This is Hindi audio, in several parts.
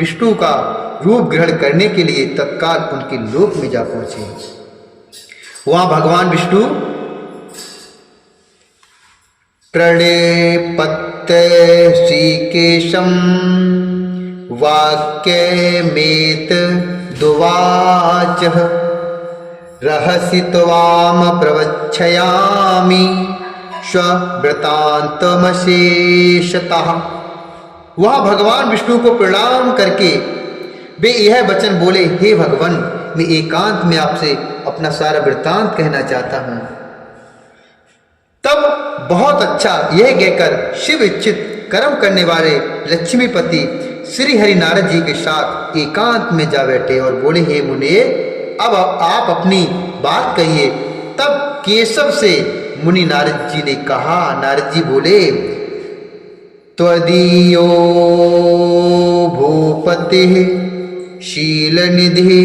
विष्णु का रूप ग्रहण करने के लिए तत्काल उनके लोक में जा पहुंचे। वहां भगवान विष्णु प्रणेपत्य श्रीकेशम वाक्यमेत दुवाच रहसि त्वाम प्रवक्षयामि स्ववृतांतमशेषतः। वह भगवान विष्णु को प्रणाम करके वे यह वचन बोले, हे भगवान, मैं एकांत में आपसे अपना सारा वृतांत कहना चाहता हूं। तब बहुत अच्छा यह कहकर शिव इच्छित कर्म करने वाले लक्ष्मीपति श्री हरि नारद जी के साथ एकांत में जा बैठे और बोले, हे मुने, अब आप अपनी बात कहिए। तब केशव से मुनि नारद जी ने कहा, नारद जी बोले, त्वदीयो भूपति शील निधि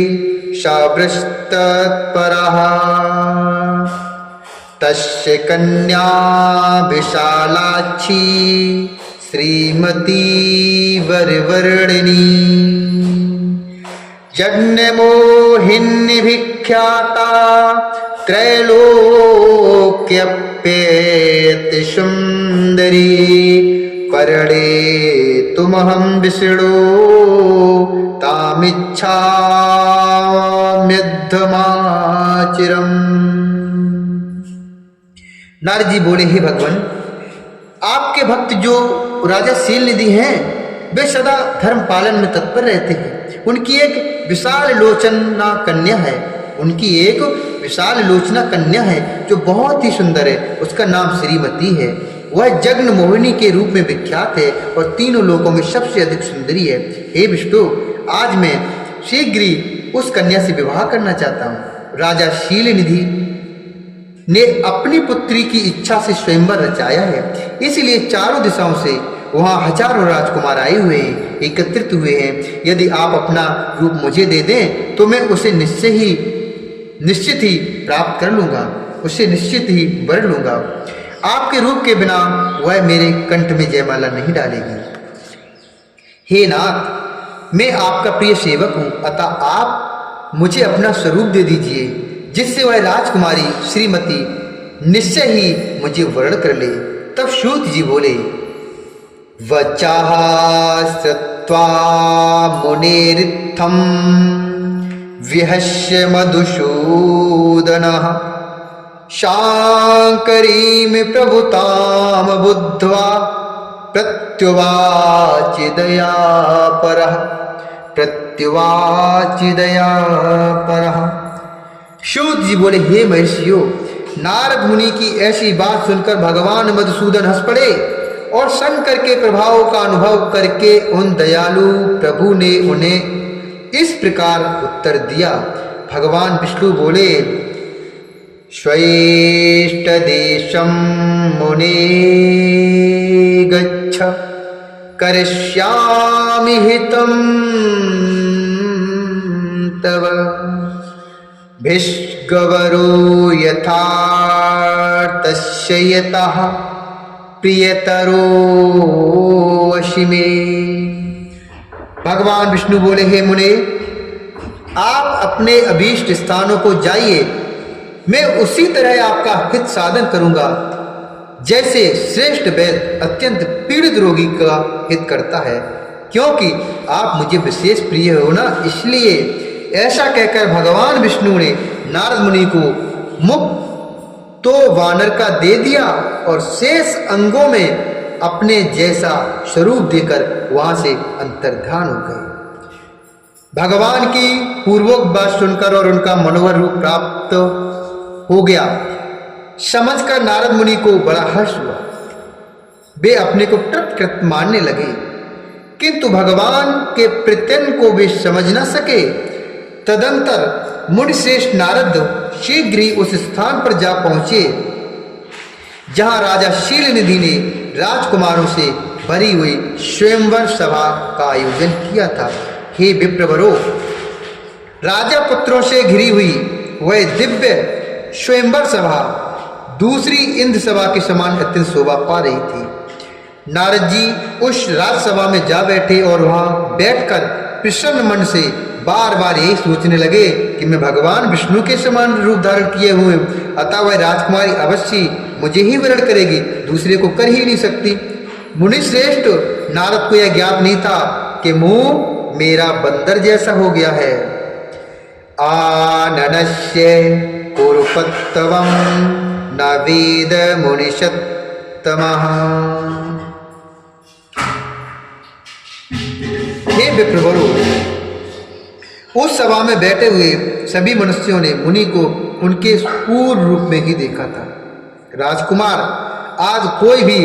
शावृस्तत्परः तस्य कन्या विशालाक्षी श्रीमती वरवर्णिनी जन्मोहिनी विख्याता त्रैलोक्यप्येति सुंदरी परणे तुमहं विष्णु तामिच्छाम्यद्धमाचिरम्। नारद जी बोले, हे भगवान, आपके भक्त जो राजा शील निधि हैं वे सदा धर्म पालन में तत्पर रहते हैं। उनकी एक विशाल लोचना कन्या है, जो बहुत ही सुंदर है। उसका नाम श्रीमती है। वह जगन मोहिनी के रूप में विख्यात है और तीनों लोकों में सबसे अधिक सुंदरी है। हे विष्णु, आज मैं शीघ्र ही उस कन्या से विवाह करना चाहता हूँ। राजा शील निधि ने अपनी पुत्री की इच्छा से स्वयंवर रचाया है, इसलिए चारों दिशाओं से वहां हजारों राजकुमार आए हुए हैं, एकत्रित हुए हैं। यदि आप अपना रूप मुझे दे दें तो मैं उसे निश्चित ही प्राप्त कर लूंगा, उससे निश्चित ही वर लूंगा। आपके रूप के बिना वह मेरे कंठ में जयमाला नहीं डालेगी। हे नाथ, मैं आपका प्रिय सेवक हूं, अतः आप मुझे अपना स्वरूप दे दीजिए, जिससे वह राजकुमारी श्रीमती निश्चय ही मुझे वर्ण कर ले। तब सूत जी बोले, वचाः श्रुत्वा मुनिरित्थं विहस्य मधुसूदनः शांकरीं प्रभुतां बुद्ध्वा प्रत्युवाच दयापरः। सूत जी बोले, हे महर्षियों, नारद मुनि की ऐसी बात सुनकर भगवान मधुसूदन हंस पड़े और शंकर के प्रभाव का अनुभव करके उन दयालु प्रभु ने उन्हें इस प्रकार उत्तर दिया। भगवान विष्णु बोले, श्वेष्ट देशं मुने गच्छ करिष्यामि हितं तव भिष्गवरो यथार्थस्य यतः प्रियतरोऽसि मे। भगवान विष्णु बोले, हे मुने, आप अपने अभीष्ट स्थानों को जाइए, मैं उसी तरह आपका हित साधन करूंगा, जैसे श्रेष्ठ वैद्य अत्यंत पीड़ित रोगी का हित करता है। क्योंकि आप मुझे विशेष प्रिय हो ना, इसलिए। ऐसा कहकर भगवान विष्णु ने नारद मुनि को मुख तो वानर का दे दिया और शेष अंगों में अपने जैसा स्वरूप देकर वहां से अंतर्धान हो गए। भगवान की पूर्वोक्त बात सुनकर और उनका मनोहर रूप प्राप्त हो गया समझकर नारद मुनि को बड़ा हर्ष हुआ। वे अपने को कृत मानने लगे, किंतु भगवान के प्रत्यन को वे समझ न सके। तदंतर मुनिश्रेष्ठ नारद शीघ्र ही उस स्थान पर जा पहुंचे जहां राजा शील निधि ने राजकुमारों से भरी हुई स्वयंवर सभा का आयोजन किया था। हे विप्रवरों, राजा पुत्रों से घिरी हुई वह दिव्य स्वयंवर सभा दूसरी इंद्र सभा के समान अत्यंत शोभा पा रही थी। नारद जी उस राजसभा में जा बैठे और वहां बैठकर प्रसन्न मन से बार बार यही सोचने लगे कि मैं भगवान विष्णु के समान रूप धारण किए हुए हूँ, अतः वह राजकुमारी अवश्य मुझे ही वरण करेगी, दूसरे को कर ही नहीं सकती। मुनि श्रेष्ठ, नारद को यह ज्ञात नहीं था कि मुंह मेरा बंदर जैसा हो गया है। आननश्य कुरुपत्तवम न वेद मुनिषत्तमः। हे विप्रवरो, उस सभा में बैठे हुए सभी मनुष्यों ने मुनि को उनके पूर्ण रूप में ही देखा था। राजकुमार, आज कोई भी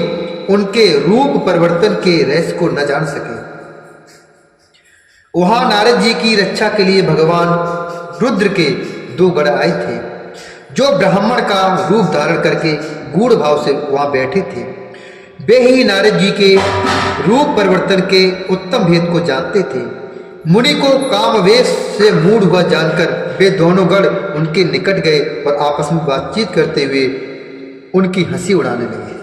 उनके रूप परिवर्तन के रहस्य को न जान सके। वहां नारद जी की रक्षा के लिए भगवान रुद्र के 2 गण आए थे, जो ब्राह्मण का रूप धारण करके गूढ़ भाव से वहां बैठे थे। वे ही नारद जी के रूप परिवर्तन के उत्तम भेद को जानते थे। मुनि को कामवेश से मूढ़ हुआ जानकर वे दोनों गण उनके निकट गए और आपस में बातचीत करते हुए उनकी हंसी उड़ाने लगे।